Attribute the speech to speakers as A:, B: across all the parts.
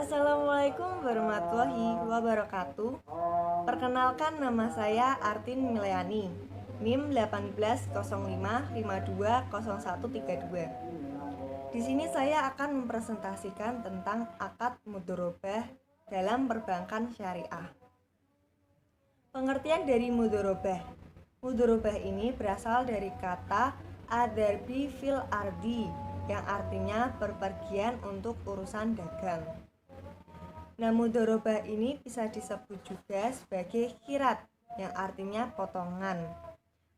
A: Assalamualaikum warahmatullahi wabarakatuh. Perkenalkan, nama saya Artin Mileani, NIM 1805520132. Di sini saya akan mempresentasikan tentang akad mudharabah dalam perbankan syariah. Pengertian dari mudharabah. Mudharabah ini berasal dari kata ad-darbi fil ardi yang artinya berpergian untuk urusan dagang. Nah, mudharabah ini bisa disebut juga sebagai khirat yang artinya potongan,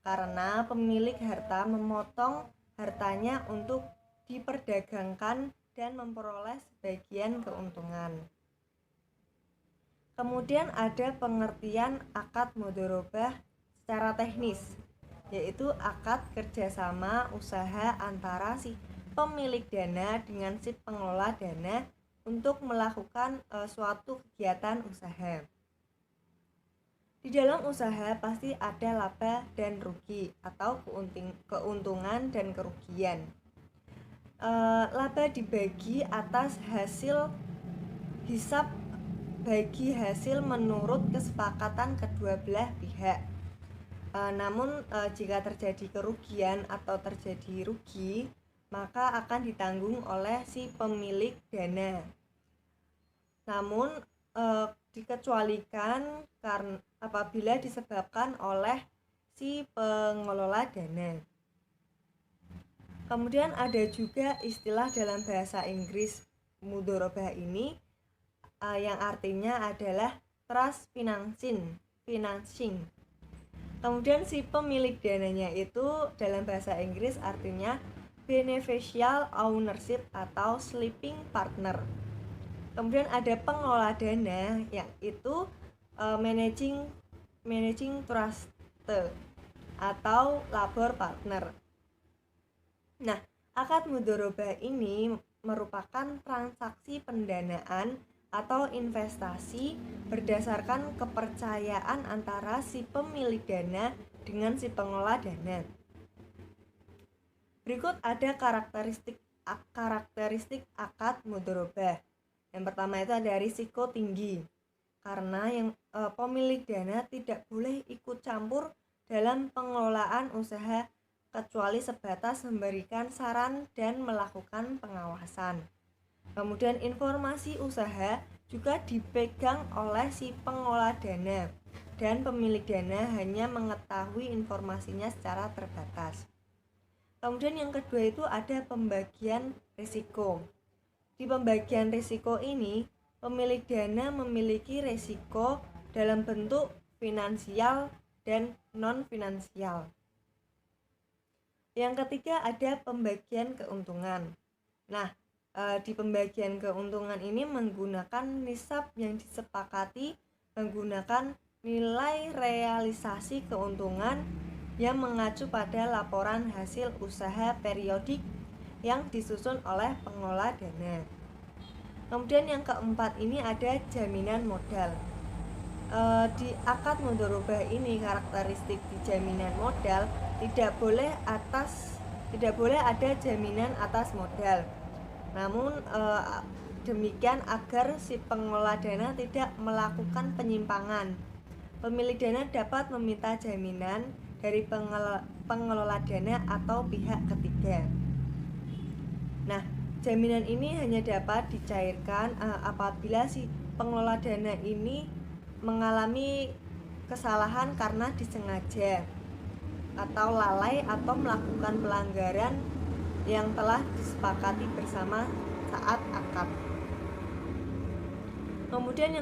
A: karena pemilik harta memotong hartanya untuk diperdagangkan dan memperoleh sebagian keuntungan. Kemudian ada pengertian akad mudharabah secara teknis, yaitu akad kerjasama usaha antara si pemilik dana dengan si pengelola dana untuk melakukan suatu kegiatan usaha. Di dalam usaha pasti ada laba dan rugi atau keuntungan dan kerugian. Laba dibagi atas hasil hisab bagi hasil menurut kesepakatan kedua belah pihak. Namun jika terjadi kerugian atau terjadi rugi, maka akan ditanggung oleh si pemilik dana. Namun dikecualikan karena apabila disebabkan oleh si pengelola dana. Kemudian ada juga istilah dalam bahasa Inggris mudharabah ini yang artinya adalah trust financing. Kemudian si pemilik dananya itu dalam bahasa Inggris artinya beneficial ownership atau sleeping partner. Kemudian ada pengelola dana yang itu managing trust atau labor partner. Nah, akad mudharabah ini merupakan transaksi pendanaan atau investasi berdasarkan kepercayaan antara si pemilik dana dengan si pengelola dana. Berikut ada karakteristik akad mudharabah. Yang pertama itu ada risiko tinggi, karena pemilik dana tidak boleh ikut campur dalam pengelolaan usaha kecuali sebatas memberikan saran dan melakukan pengawasan. Kemudian informasi usaha juga dipegang oleh si pengelola dana dan pemilik dana hanya mengetahui informasinya secara terbatas. Kemudian yang kedua itu ada pembagian risiko. Di pembagian risiko ini, pemilik dana memiliki risiko dalam bentuk finansial dan non-finansial. Yang ketiga ada pembagian keuntungan. Nah, di pembagian keuntungan ini menggunakan nisab yang disepakati menggunakan nilai realisasi keuntungan yang mengacu pada laporan hasil usaha periodik yang disusun oleh pengelola dana. Kemudian yang keempat ini ada jaminan modal. Di akad mudharabah ini karakteristik di jaminan modal tidak boleh ada jaminan atas modal. Namun demikian agar si pengelola dana tidak melakukan penyimpangan. Pemilik dana dapat meminta jaminan dari pengelola dana atau pihak ketiga. Nah, jaminan ini hanya dapat dicairkan apabila si pengelola dana ini mengalami kesalahan karena disengaja atau lalai atau melakukan pelanggaran yang telah disepakati bersama saat akad. Kemudian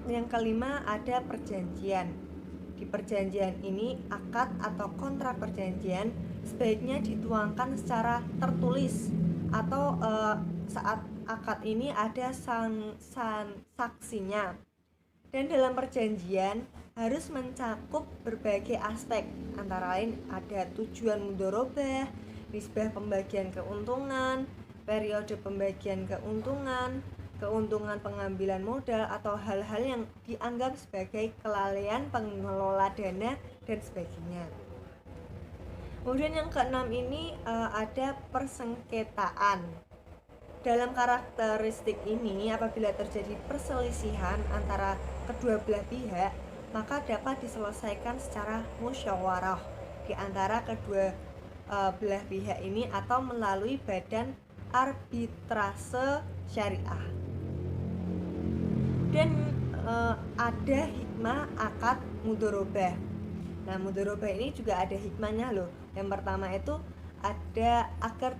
A: yang kelima ada perjanjian. Di perjanjian ini akad atau kontrak perjanjian sebaiknya dituangkan secara tertulis atau saat akad ini ada saksinya. Dan dalam perjanjian harus mencakup berbagai aspek, antara lain ada tujuan mudharabah, nisbah pembagian keuntungan, periode pembagian keuntungan, keuntungan pengambilan modal atau hal-hal yang dianggap sebagai kelalaian pengelola dana dan sebagainya. Kemudian yang keenam ini ada persengketaan. Dalam karakteristik ini, apabila terjadi perselisihan antara kedua belah pihak, maka dapat diselesaikan secara musyawarah di antara kedua belah pihak ini atau melalui badan arbitrase syariah. Dan ada hikmah akad mudharabah. Nah, mudharabah ini juga ada hikmahnya loh. Yang pertama itu ada agar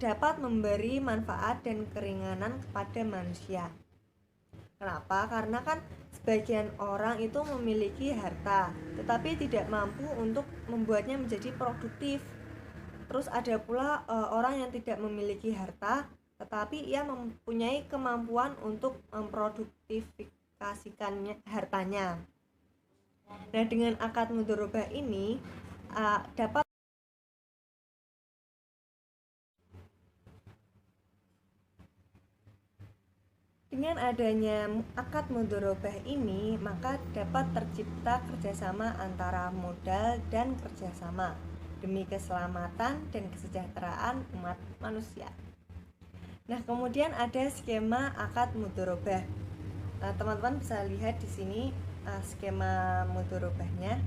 A: dapat memberi manfaat dan keringanan kepada manusia. Kenapa? Karena kan sebagian orang itu memiliki harta, tetapi tidak mampu untuk membuatnya menjadi produktif. Terus ada pula orang yang tidak memiliki harta, tetapi ia mempunyai kemampuan untuk memproduktifikasikannya hartanya. Nah, dengan akad mudharabah ini dapat Dengan adanya akad mudharabah ini, maka dapat tercipta kerjasama antara modal dan kerjasama demi keselamatan dan kesejahteraan umat manusia. Nah, kemudian ada skema akad mudharabah. Nah, teman-teman bisa lihat di sini skema mudharabahnya.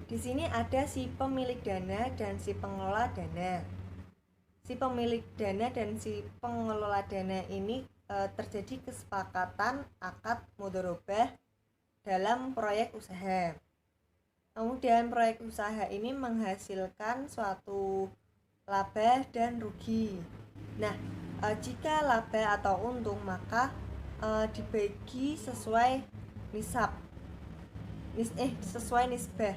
A: Di sini ada si pemilik dana dan si pengelola dana. Si pemilik dana dan si pengelola dana ini terjadi kesepakatan akad mudharabah dalam proyek usaha. Kemudian proyek usaha ini menghasilkan suatu laba dan rugi. Nah, jika laba atau untung maka dibagi sesuai nisbah,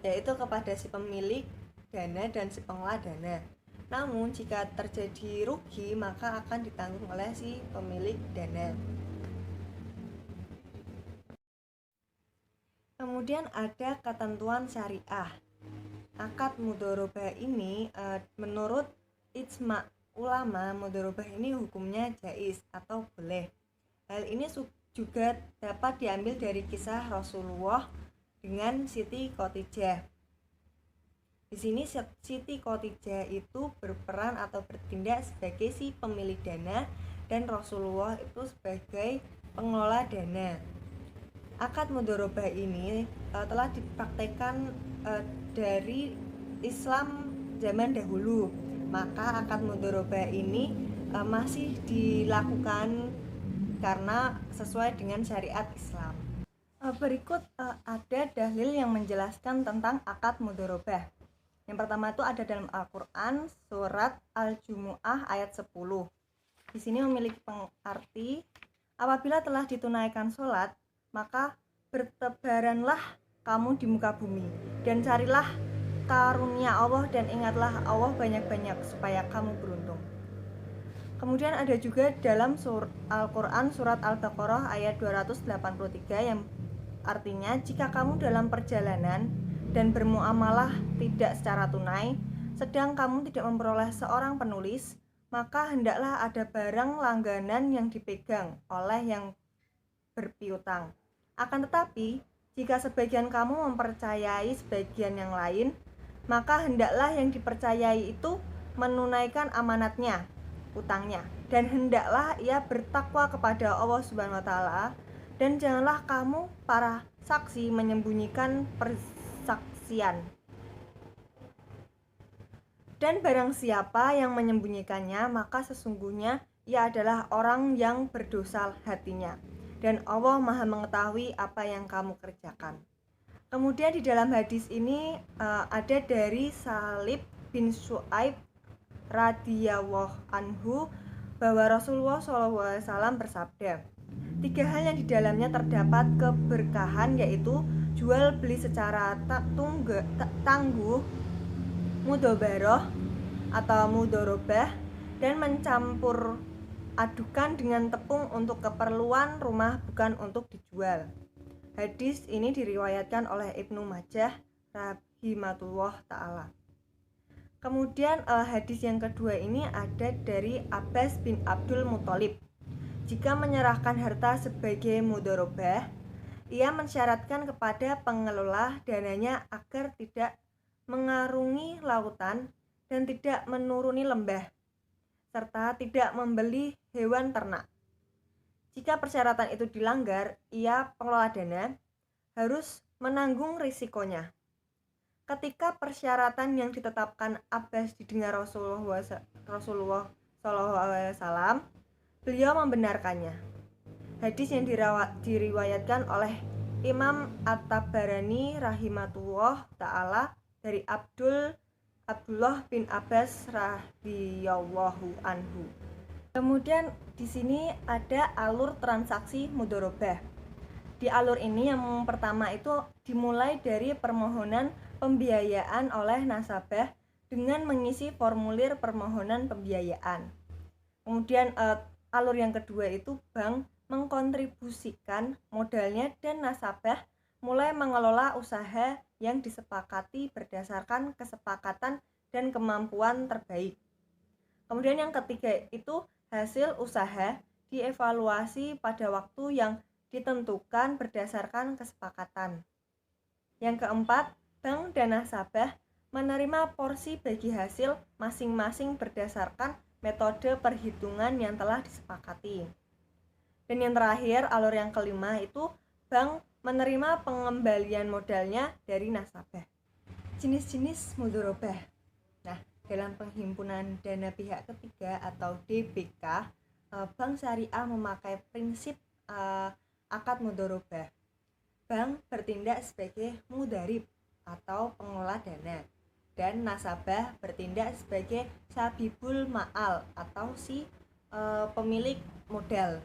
A: yaitu kepada si pemilik dana dan si pengelola dana. Namun jika terjadi rugi maka akan ditanggung oleh si pemilik dana. Kemudian ada ketentuan syariah. Akad mudharabah ini menurut ijma ulama, mudharabah ini hukumnya jaiz atau boleh. Hal ini juga dapat diambil dari kisah Rasulullah dengan Siti Khadijah. Di sini Siti Khadijah itu berperan atau bertindak sebagai si pemilik dana dan Rasulullah itu sebagai pengelola dana. Akad mudharabah ini telah dipraktekkan dari Islam zaman dahulu. Maka akad mudharabah ini masih dilakukan karena sesuai dengan syariat Islam. Berikut ada dalil yang menjelaskan tentang akad mudharabah. Yang pertama itu ada dalam Al-Quran surat Al-Jumu'ah ayat 10. Di sini memiliki pengarti, apabila telah ditunaikan sholat, maka bertebaranlah kamu di muka bumi, dan carilah karunia Allah dan ingatlah Allah banyak-banyak supaya kamu beruntung. Kemudian ada juga dalam Al-Quran surat Al-Baqarah ayat 283 yang artinya, jika kamu dalam perjalanan dan bermuamalah tidak secara tunai, sedang kamu tidak memperoleh seorang penulis, maka hendaklah ada barang langganan yang dipegang oleh yang berpiutang. Akan tetapi, jika sebagian kamu mempercayai sebagian yang lain, maka hendaklah yang dipercayai itu menunaikan amanatnya, utangnya, dan hendaklah ia bertakwa kepada Allah Subhanahu wa taala, dan janganlah kamu para saksi menyembunyikan persaksian. Dan barang siapa yang menyembunyikannya, maka sesungguhnya ia adalah orang yang berdosa hatinya, dan Allah Maha mengetahui apa yang kamu kerjakan. Kemudian di dalam hadis ini ada dari Salib bin Su'aib radhiyallahu anhu bahwa Rasulullah SAW bersabda, 3 hal yang di dalamnya terdapat keberkahan, yaitu jual beli secara tangguh, mudhabarah atau mudharabah, dan mencampur adukan dengan tepung untuk keperluan rumah bukan untuk dijual. Hadis ini diriwayatkan oleh Ibnu Majah rahimahullah ta'ala. Kemudian hadis yang kedua ini ada dari Abbas bin Abdul Muthalib. Jika menyerahkan harta sebagai mudharabah, ia mensyaratkan kepada pengelola dananya agar tidak mengarungi lautan dan tidak menuruni lembah, serta tidak membeli hewan ternak. Jika persyaratan itu dilanggar, pengelola dana harus menanggung risikonya. Ketika persyaratan yang ditetapkan Abbas didengar Rasulullah SAW, beliau membenarkannya. Hadis yang diriwayatkan oleh Imam At-Tabarani rahimatullah ta'ala dari Abdullah bin Abbas radhiyallahu anhu. Kemudian di sini ada alur transaksi mudharabah. Di alur ini yang pertama itu dimulai dari permohonan pembiayaan oleh nasabah dengan mengisi formulir permohonan pembiayaan. Kemudian alur yang kedua itu bank mengkontribusikan modalnya dan nasabah mulai mengelola usaha yang disepakati berdasarkan kesepakatan dan kemampuan terbaik. Kemudian yang ketiga itu hasil usaha dievaluasi pada waktu yang ditentukan berdasarkan kesepakatan. Yang keempat, bank dan nasabah menerima porsi bagi hasil masing-masing berdasarkan metode perhitungan yang telah disepakati. Dan yang terakhir, alur yang kelima itu bank menerima pengembalian modalnya dari nasabah. Jenis-jenis mudharabah. Nah, dalam penghimpunan dana pihak ketiga atau DPK, bank syariah memakai prinsip akad mudharabah. Bank bertindak sebagai mudharib atau pengelola dana, dan nasabah bertindak sebagai sabibul ma'al atau pemilik modal.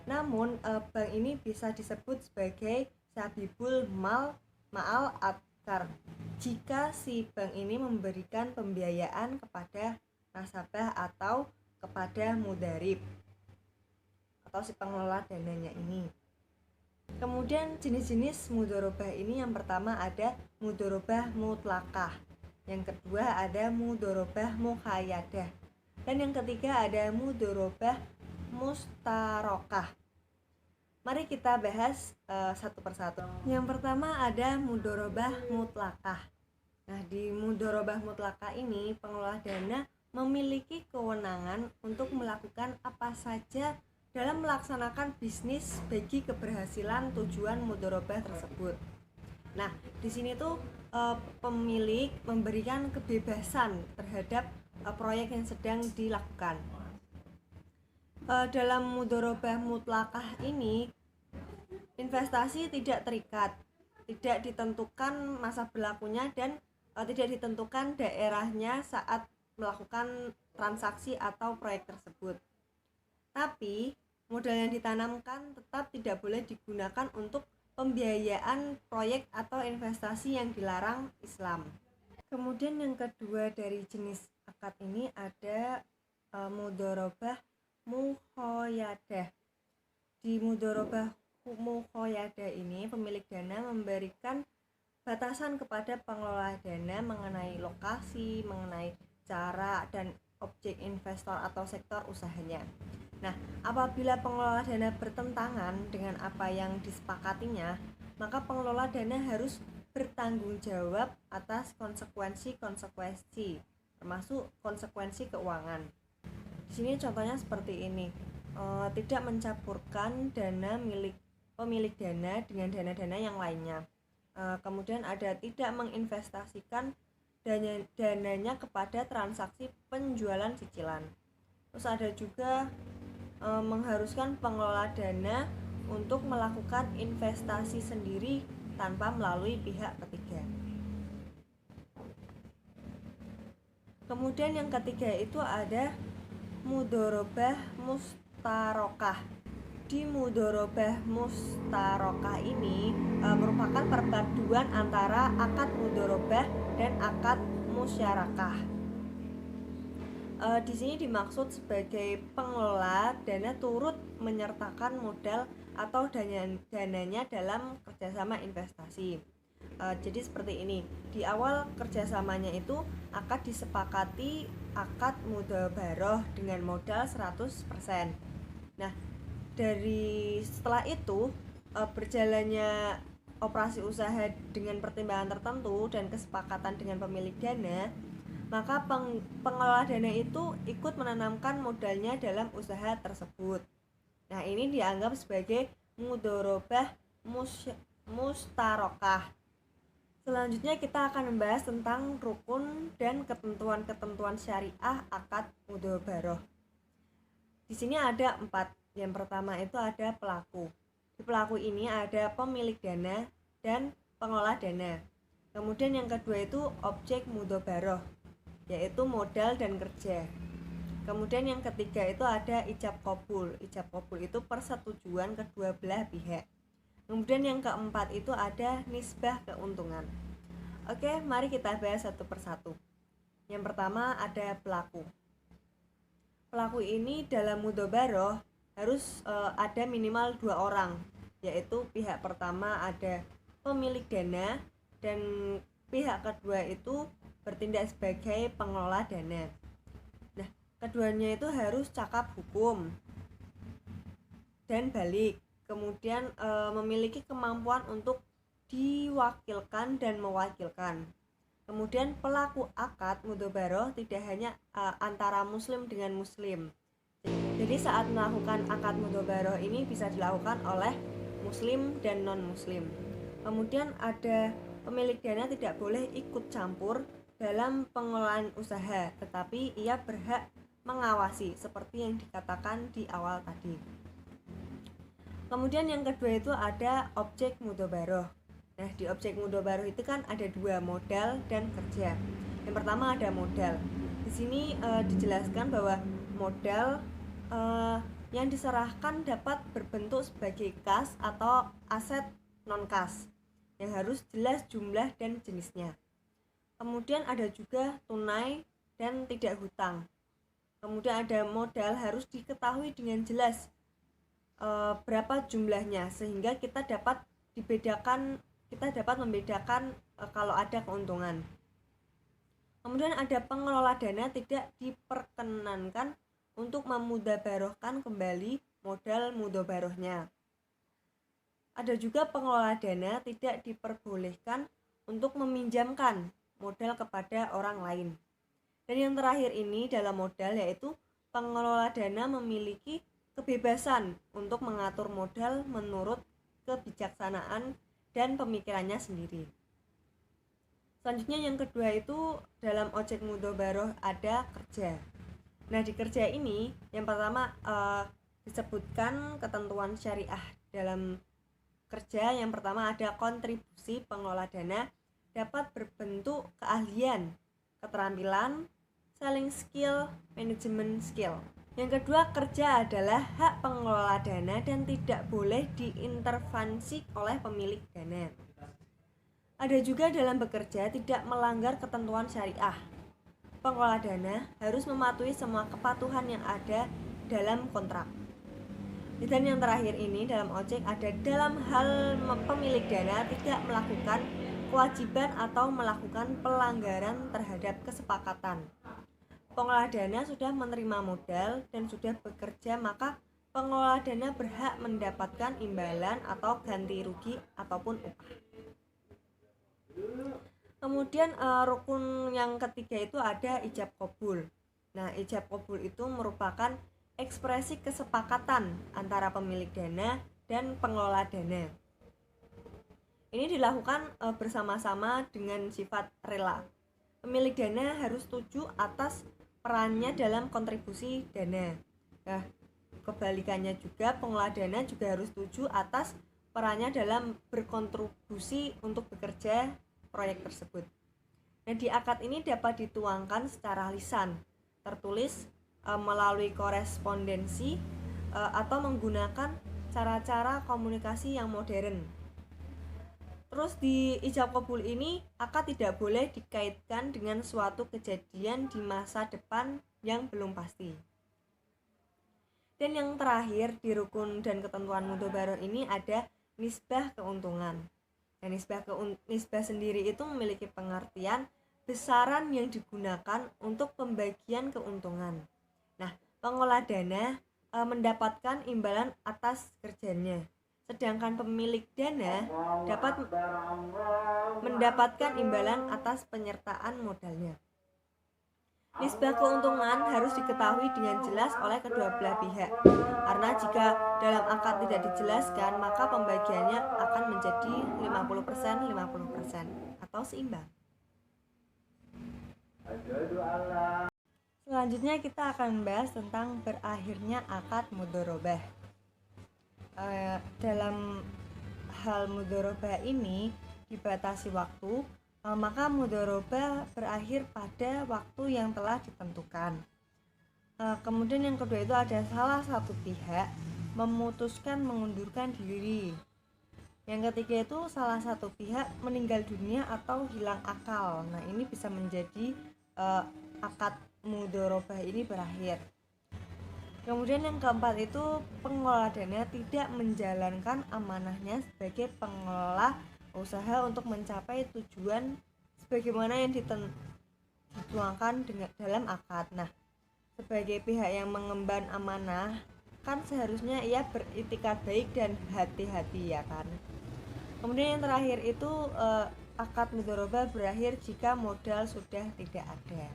A: Namun bank ini bisa disebut sebagai sabibul ma'al akar jika si bank ini memberikan pembiayaan kepada nasabah atau kepada mudharib atau si pengelola dananya ini. Kemudian jenis-jenis mudharabah ini yang pertama ada mudharabah mutlaqah, yang kedua ada mudharabah muqayyadah, dan yang ketiga ada mudharabah mustarokah. Mari kita bahas satu persatu. Yang pertama ada mudharabah mutlaqah. Nah, di mudharabah mutlaqah ini pengelola dana memiliki kewenangan untuk melakukan apa saja dalam melaksanakan bisnis bagi keberhasilan tujuan mudharabah tersebut. Nah, di sini tuh pemilik memberikan kebebasan terhadap proyek yang sedang dilakukan. Dalam mudharabah mutlaqah ini investasi tidak terikat, tidak ditentukan masa berlakunya, dan tidak ditentukan daerahnya saat melakukan transaksi atau proyek tersebut. Tapi modal yang ditanamkan tetap tidak boleh digunakan untuk pembiayaan proyek atau investasi yang dilarang Islam. Kemudian yang kedua dari jenis akad ini ada mudharabah muqayyadah. Di mudharabah muqayyadah ini pemilik dana memberikan batasan kepada pengelola dana mengenai lokasi, mengenai cara dan objek investor atau sektor usahanya. Nah, apabila pengelola dana bertentangan dengan apa yang disepakatinya, maka pengelola dana harus bertanggung jawab atas konsekuensi, termasuk konsekuensi keuangan. Di sini contohnya seperti ini, tidak mencampurkan dana milik pemilik dana dengan dana-dana yang lainnya. Kemudian ada tidak menginvestasikan dananya kepada transaksi penjualan cicilan. Terus ada juga mengharuskan pengelola dana untuk melakukan investasi sendiri tanpa melalui pihak ketiga. Kemudian yang ketiga itu ada mudharabah mustarokah. Di mudharabah mustarokah ini merupakan perpaduan antara akad mudharabah dan akad musyarakah. Di sini dimaksud sebagai pengelola dana turut menyertakan modal atau dananya dalam kerjasama investasi. Jadi seperti ini, di awal kerjasamanya itu akad disepakati akad mudzabaroh dengan modal 100%. Nah, dari setelah itu berjalannya operasi usaha dengan pertimbangan tertentu dan kesepakatan dengan pemilik dana, maka pengelola dana itu ikut menanamkan modalnya dalam usaha tersebut. Nah, ini dianggap sebagai mudorobah mustarokah. Selanjutnya kita akan membahas tentang rukun dan ketentuan-ketentuan syariah akad mudhabaroh. Di sini ada 4. Yang pertama itu ada pelaku. Di pelaku ini ada pemilik dana dan pengelola dana. Kemudian yang kedua itu objek mudhabaroh, yaitu modal dan kerja. Kemudian yang ketiga itu ada ijab qabul. Ijab qabul itu persetujuan kedua belah pihak. Kemudian yang keempat itu ada nisbah keuntungan. Oke, mari kita bahas satu persatu. Yang pertama ada pelaku. Pelaku ini dalam mudhabaroh harus ada minimal 2 orang, yaitu pihak pertama ada pemilik dana dan pihak kedua itu bertindak sebagai pengelola dana. Nah, keduanya itu harus cakap hukum dan balik. Kemudian memiliki kemampuan untuk diwakilkan dan mewakilkan. Kemudian pelaku akad mudhabaroh tidak hanya antara muslim dengan muslim. Jadi saat melakukan akad mudhabaroh ini bisa dilakukan oleh muslim dan non muslim. Kemudian ada pemilik dana tidak boleh ikut campur dalam pengelolaan usaha, tetapi ia berhak mengawasi seperti yang dikatakan di awal tadi. Kemudian yang kedua itu ada objek mudhabaroh. Nah, di objek mudhabaroh itu kan ada 2, modal dan kerja. Yang pertama ada modal. Di sini dijelaskan bahwa modal yang diserahkan dapat berbentuk sebagai kas atau aset non kas yang harus jelas jumlah dan jenisnya. Kemudian ada juga tunai dan tidak hutang. Kemudian ada modal harus diketahui dengan jelas berapa jumlahnya sehingga kita dapat membedakan kalau ada keuntungan. Kemudian ada pengelola dana tidak diperkenankan untuk memudhabarohkan kembali modal mudhabarohnya. Ada juga pengelola dana tidak diperbolehkan untuk meminjamkan modal kepada orang lain. Dan yang terakhir ini dalam modal yaitu pengelola dana memiliki kebebasan untuk mengatur modal menurut kebijaksanaan dan pemikirannya sendiri. Selanjutnya yang kedua itu dalam objek mudhabaroh ada kerja. Nah, di kerja ini yang pertama disebutkan ketentuan syariah dalam kerja. Yang pertama ada kontribusi pengelola dana dapat berbentuk keahlian, keterampilan, selling skill, manajemen skill. Yang kedua, kerja adalah hak pengelola dana dan tidak boleh diintervensi oleh pemilik dana. Ada juga dalam bekerja tidak melanggar ketentuan syariah. Pengelola dana harus mematuhi semua kepatuhan yang ada dalam kontrak. Dan yang terakhir ini dalam objek ada dalam hal pemilik dana tidak melakukan kewajiban atau melakukan pelanggaran terhadap kesepakatan. Pengelola dana sudah menerima modal dan sudah bekerja, maka pengelola dana berhak mendapatkan imbalan atau ganti rugi ataupun upah. Kemudian rukun yang ketiga itu ada ijab qabul. Nah, ijab qabul itu merupakan ekspresi kesepakatan antara pemilik dana dan pengelola dana. Ini dilakukan bersama-sama dengan sifat rela. Pemilik dana harus setuju atas perannya dalam kontribusi dana. Nah, kebalikannya juga pengelola dana juga harus setuju atas perannya dalam berkontribusi untuk bekerja proyek tersebut. Nah, di akad ini dapat dituangkan secara lisan, tertulis, melalui korespondensi, atau menggunakan cara-cara komunikasi yang modern. Terus di ijab qabul ini akad tidak boleh dikaitkan dengan suatu kejadian di masa depan yang belum pasti. Dan yang terakhir di rukun dan ketentuan mudhabaroh ini ada nisbah keuntungan. Dan nisbah sendiri itu memiliki pengertian besaran yang digunakan untuk pembagian keuntungan. Nah, pengelola dana mendapatkan imbalan atas kerjanya, sedangkan pemilik dana dapat mendapatkan imbalan atas penyertaan modalnya. Nisbah keuntungan harus diketahui dengan jelas oleh kedua belah pihak. Karena jika dalam akad tidak dijelaskan, maka pembagiannya akan menjadi 50% 50% atau seimbang. Selanjutnya kita akan membahas tentang berakhirnya akad mudharabah. Dalam hal mudharabah ini dibatasi waktu, maka mudharabah berakhir pada waktu yang telah ditentukan. Kemudian yang kedua itu ada salah satu pihak memutuskan mengundurkan diri. Yang ketiga itu salah satu pihak meninggal dunia atau hilang akal. Nah, ini bisa menjadi akad mudharabah ini berakhir. Kemudian yang keempat itu pengelola dana tidak menjalankan amanahnya sebagai pengelola usaha untuk mencapai tujuan sebagaimana yang dituangkan dalam akad. Nah, sebagai pihak yang mengemban amanah kan seharusnya ia beriktikad baik dan hati-hati, ya kan. Kemudian yang terakhir itu akad mudharabah berakhir jika modal sudah tidak ada.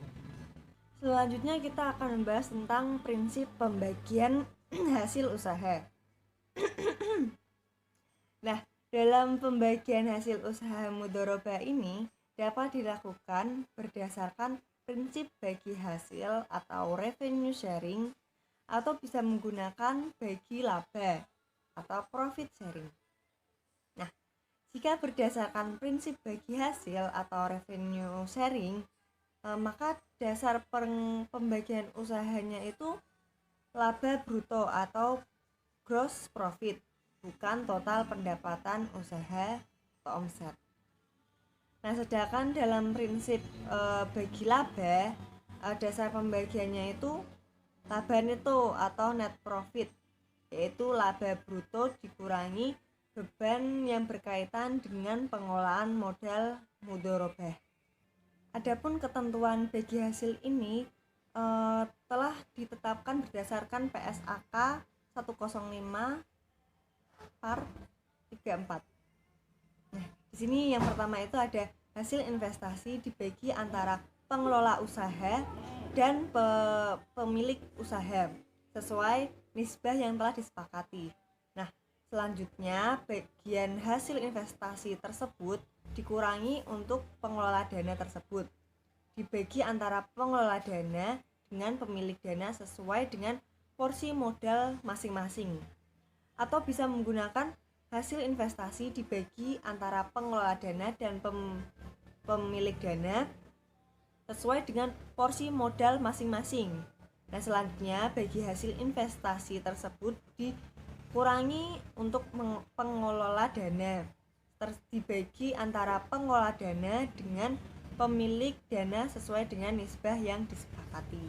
A: Selanjutnya kita akan membahas tentang prinsip pembagian hasil usaha. Nah, dalam pembagian hasil usaha mudharabah ini dapat dilakukan berdasarkan prinsip bagi hasil atau revenue sharing, atau bisa menggunakan bagi laba atau profit sharing. Nah, jika berdasarkan prinsip bagi hasil atau revenue sharing, maka dasar pembagian usahanya itu laba bruto atau gross profit, bukan total pendapatan usaha atau omset. Nah, sedangkan dalam prinsip bagi laba, dasar pembagiannya itu laba neto atau net profit, yaitu laba bruto dikurangi beban yang berkaitan dengan pengelolaan modal mudharabah. Adapun ketentuan bagi hasil ini telah ditetapkan berdasarkan PSAK 105 par 34. Nah, di sini yang pertama itu ada hasil investasi dibagi antara pengelola usaha dan pemilik usaha sesuai nisbah yang telah disepakati. Nah, selanjutnya bagian hasil investasi tersebut dikurangi untuk pengelola dana tersebut, dibagi antara pengelola dana dengan pemilik dana sesuai dengan porsi modal masing-masing, atau bisa menggunakan hasil investasi dibagi antara pengelola dana dan pemilik dana sesuai dengan porsi modal masing-masing. Nah, selanjutnya bagi hasil investasi tersebut dikurangi untuk pengelola dana, dibagi antara pengelola dana dengan pemilik dana sesuai dengan nisbah yang disepakati.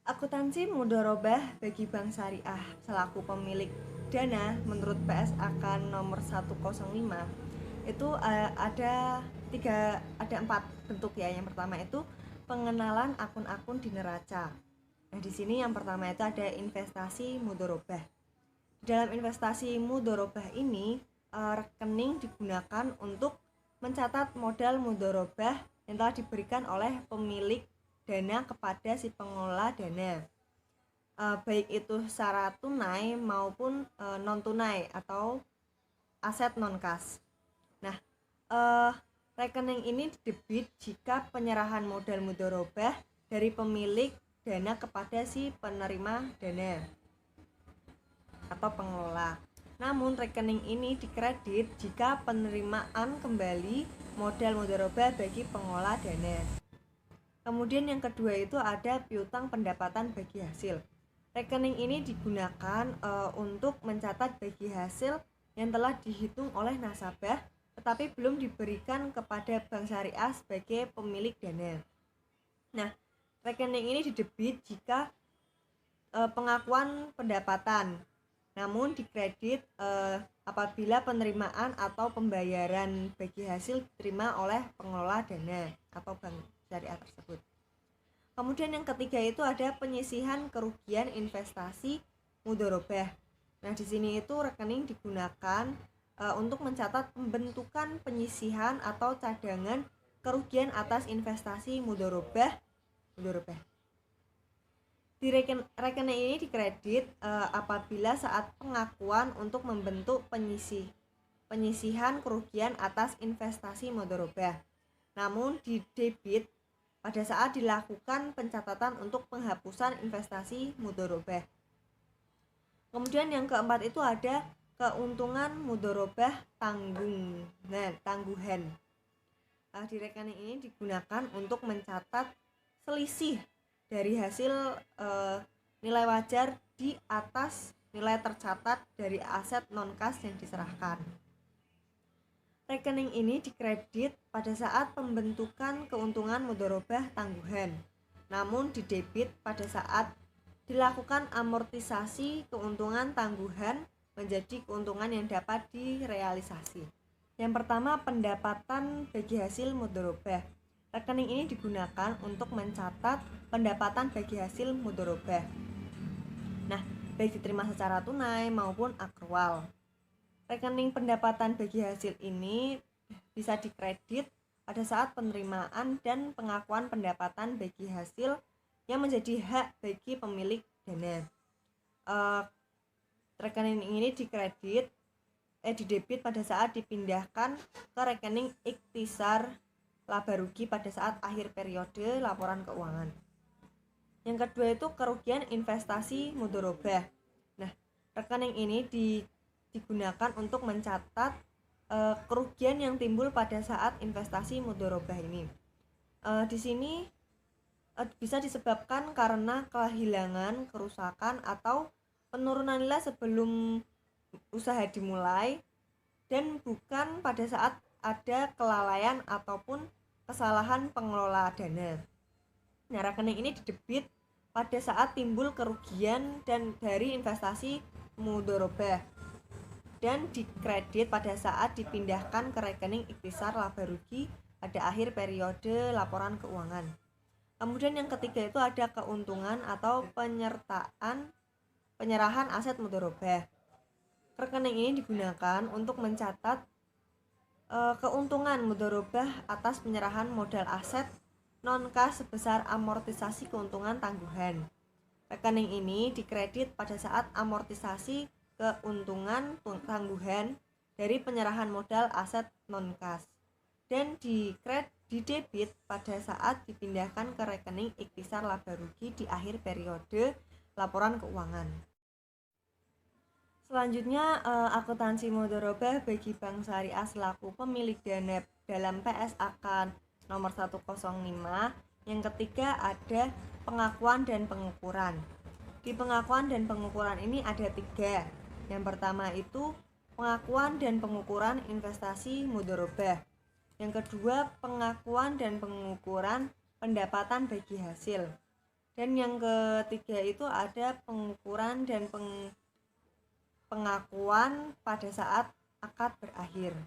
A: Akuntansi mudharabah bagi bank syariah selaku pemilik dana menurut PSAK nomor 105 itu ada 4 bentuk ya. Yang pertama itu pengenalan akun-akun di neraca. Nah, di sini yang pertama itu ada investasi mudharabah. Dalam investasi mudharabah ini rekening digunakan untuk mencatat modal mudharabah yang telah diberikan oleh pemilik dana kepada si pengelola dana, baik itu secara tunai maupun non tunai atau aset non kas. Nah, rekening ini didebit jika penyerahan modal mudharabah dari pemilik dana kepada si penerima dana atau pengelola. Namun rekening ini dikredit jika penerimaan kembali modal mudharabah bagi pengelola dana. Kemudian yang kedua itu ada piutang pendapatan bagi hasil. Rekening ini digunakan untuk mencatat bagi hasil yang telah dihitung oleh nasabah tetapi belum diberikan kepada bank syariah sebagai pemilik dana. Nah, rekening ini didebit jika pengakuan pendapatan, namun dikredit apabila penerimaan atau pembayaran bagi hasil diterima oleh pengelola dana atau bank syariah tersebut. Kemudian yang ketiga itu ada penyisihan kerugian investasi mudharabah. Nah, di sini itu rekening digunakan untuk mencatat pembentukan penyisihan atau cadangan kerugian atas investasi mudharabah. Di rekening ini dikredit apabila saat pengakuan untuk membentuk penyisihan kerugian atas investasi mudharabah. Namun di debit pada saat dilakukan pencatatan untuk penghapusan investasi mudharabah. Kemudian yang keempat itu ada keuntungan mudharabah tangguhan. Di rekening ini digunakan untuk mencatat selisih dari hasil nilai wajar di atas nilai tercatat dari aset non-kas yang diserahkan. Rekening ini dikredit pada saat pembentukan keuntungan mudharabah tangguhan, namun didebit pada saat dilakukan amortisasi keuntungan tangguhan menjadi keuntungan yang dapat direalisasi. Yang pertama, pendapatan bagi hasil mudharabah. Rekening ini digunakan untuk mencatat pendapatan bagi hasil mudharabah. Nah, baik diterima secara tunai maupun akrual. Rekening pendapatan bagi hasil ini bisa dikredit pada saat penerimaan dan pengakuan pendapatan bagi hasil yang menjadi hak bagi pemilik dana. Rekening ini didebit pada saat dipindahkan ke rekening ikhtisar laba rugi pada saat akhir periode laporan keuangan. Yang kedua itu kerugian investasi mudharabah. Nah, rekening ini digunakan untuk mencatat kerugian yang timbul pada saat investasi mudharabah ini. Di sini bisa disebabkan karena kehilangan, kerusakan, atau penurunan nilai sebelum usaha dimulai dan bukan pada saat ada kelalaian ataupun kesalahan pengelola dana. Nah, rekening ini didebit pada saat timbul kerugian dan dari investasi mudharabah dan dikredit pada saat dipindahkan ke rekening ikhtisar laba rugi pada akhir periode laporan keuangan. Kemudian yang ketiga itu ada keuntungan atau penyerahan aset mudharabah. Rekening ini digunakan untuk mencatat keuntungan mudharabah atas penyerahan modal aset non-kas sebesar amortisasi keuntungan tangguhan. Rekening ini dikredit pada saat amortisasi keuntungan tangguhan dari penyerahan modal aset non-kas dan didebit pada saat dipindahkan ke rekening ikhtisar laba rugi di akhir periode laporan keuangan. Selanjutnya, akuntansi mudharabah bagi bank syariah selaku pemilik dana dalam PSAK nomor 105. Yang ketiga ada pengakuan dan pengukuran. Di pengakuan dan pengukuran ini ada 3. Yang pertama itu pengakuan dan pengukuran investasi mudharabah. Yang kedua, pengakuan dan pengukuran pendapatan bagi hasil. Dan yang ketiga itu ada pengukuran dan pengakuan pada saat akad berakhir.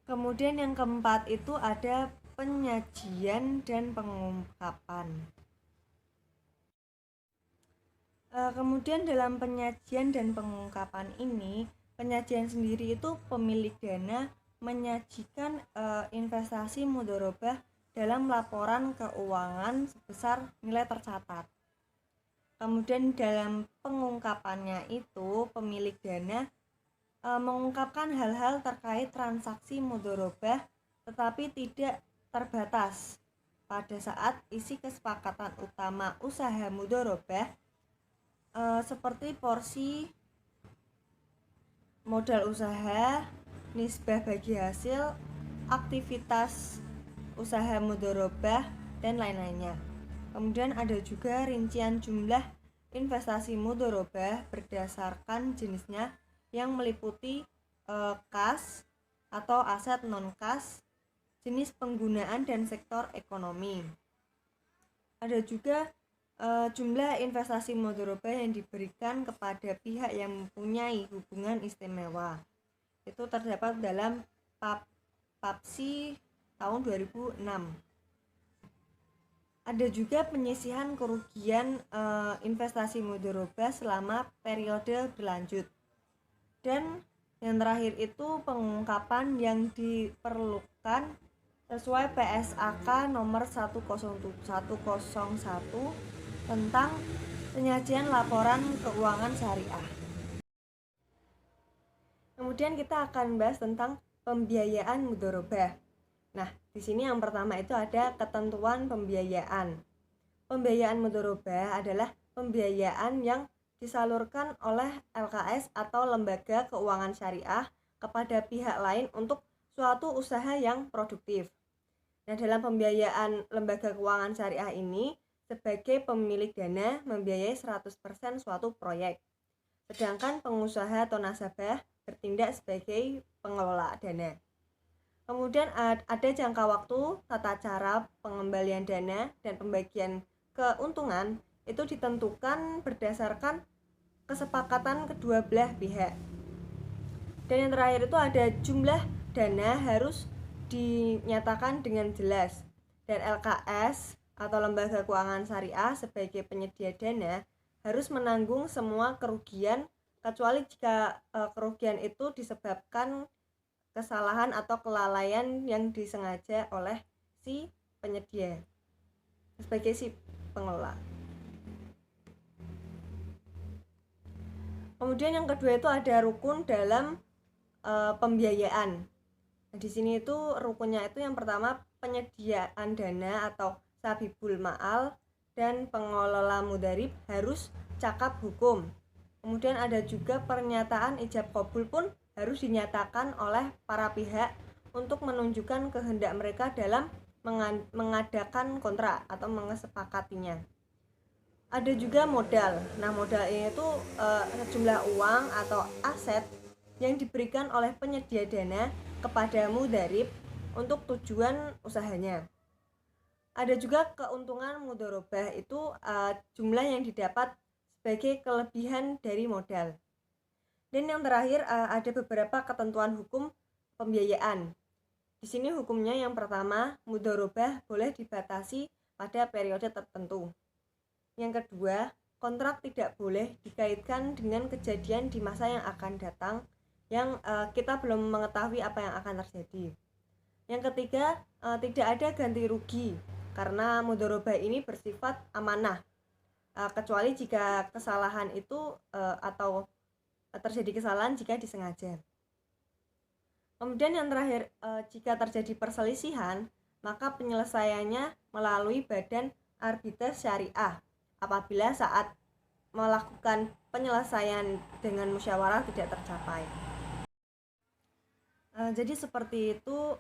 A: Kemudian yang keempat itu ada penyajian dan pengungkapan. Kemudian dalam penyajian dan pengungkapan ini, penyajian sendiri itu pemilik dana menyajikan investasi mudharabah dalam laporan keuangan sebesar nilai tercatat. Kemudian dalam pengungkapannya itu pemilik dana mengungkapkan hal-hal terkait transaksi mudharabah tetapi tidak terbatas pada saat isi kesepakatan utama usaha mudharabah seperti porsi modal usaha, nisbah bagi hasil, aktivitas usaha mudharabah dan lain-lainnya. Kemudian ada juga rincian jumlah investasi mudharabah berdasarkan jenisnya yang meliputi kas atau aset non-kas, jenis penggunaan dan sektor ekonomi. Ada juga jumlah investasi mudharabah yang diberikan kepada pihak yang mempunyai hubungan istimewa. Itu terdapat dalam PAPSI tahun 2006. Ada juga penyisihan kerugian investasi mudharabah selama periode berlanjut. Dan yang terakhir itu pengungkapan yang diperlukan sesuai PSAK nomor 101 tentang penyajian laporan keuangan syariah. Kemudian kita akan bahas tentang pembiayaan mudharabah. Nah, di sini yang pertama itu ada ketentuan pembiayaan. Pembiayaan mudharabah adalah pembiayaan yang disalurkan oleh LKS atau lembaga keuangan syariah kepada pihak lain untuk suatu usaha yang produktif. Nah, dalam pembiayaan lembaga keuangan syariah ini, sebagai pemilik dana membiayai 100% suatu proyek. Sedangkan pengusaha atau nasabah bertindak sebagai pengelola dana. Kemudian ada jangka waktu, tata cara pengembalian dana, dan pembagian keuntungan itu ditentukan berdasarkan kesepakatan kedua belah pihak. Dan yang terakhir itu ada jumlah dana harus dinyatakan dengan jelas, dan LKS atau lembaga keuangan syariah sebagai penyedia dana harus menanggung semua kerugian kecuali jika kerugian itu disebabkan kesalahan atau kelalaian yang disengaja oleh si penyedia sebagai si pengelola. Kemudian yang kedua itu ada rukun dalam pembiayaan. Nah, di sini itu rukunnya itu yang pertama penyediaan dana atau sabibul ma'al, dan pengelola mudharib harus cakap hukum. Kemudian ada juga pernyataan ijab qabul pun harus dinyatakan oleh para pihak untuk menunjukkan kehendak mereka dalam mengadakan kontrak atau mengesepakatinya. Ada juga modal. Nah, modal ini itu sejumlah uang atau aset yang diberikan oleh penyedia dana kepada mudharib untuk tujuan usahanya. Ada juga keuntungan mudharabah itu jumlah yang didapat sebagai kelebihan dari modal. Dan yang terakhir ada beberapa ketentuan hukum pembiayaan. Di sini hukumnya yang pertama, mudharabah boleh dibatasi pada periode tertentu. Yang kedua, kontrak tidak boleh dikaitkan dengan kejadian di masa yang akan datang yang kita belum mengetahui apa yang akan terjadi. Yang ketiga, tidak ada ganti rugi karena mudharabah ini bersifat amanah, kecuali jika kesalahan itu atau terjadi kesalahan jika disengaja. Kemudian yang terakhir, jika terjadi perselisihan, maka penyelesaiannya melalui badan arbitrase syariah apabila saat melakukan penyelesaian dengan musyawarah tidak tercapai. Jadi seperti itu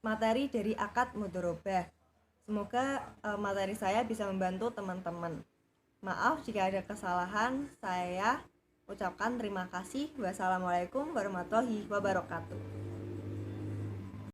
A: materi dari akad mudharabah. Semoga materi saya bisa membantu teman-teman. Maaf jika ada kesalahan, saya ucapkan terima kasih. Wassalamualaikum warahmatullahi wabarakatuh.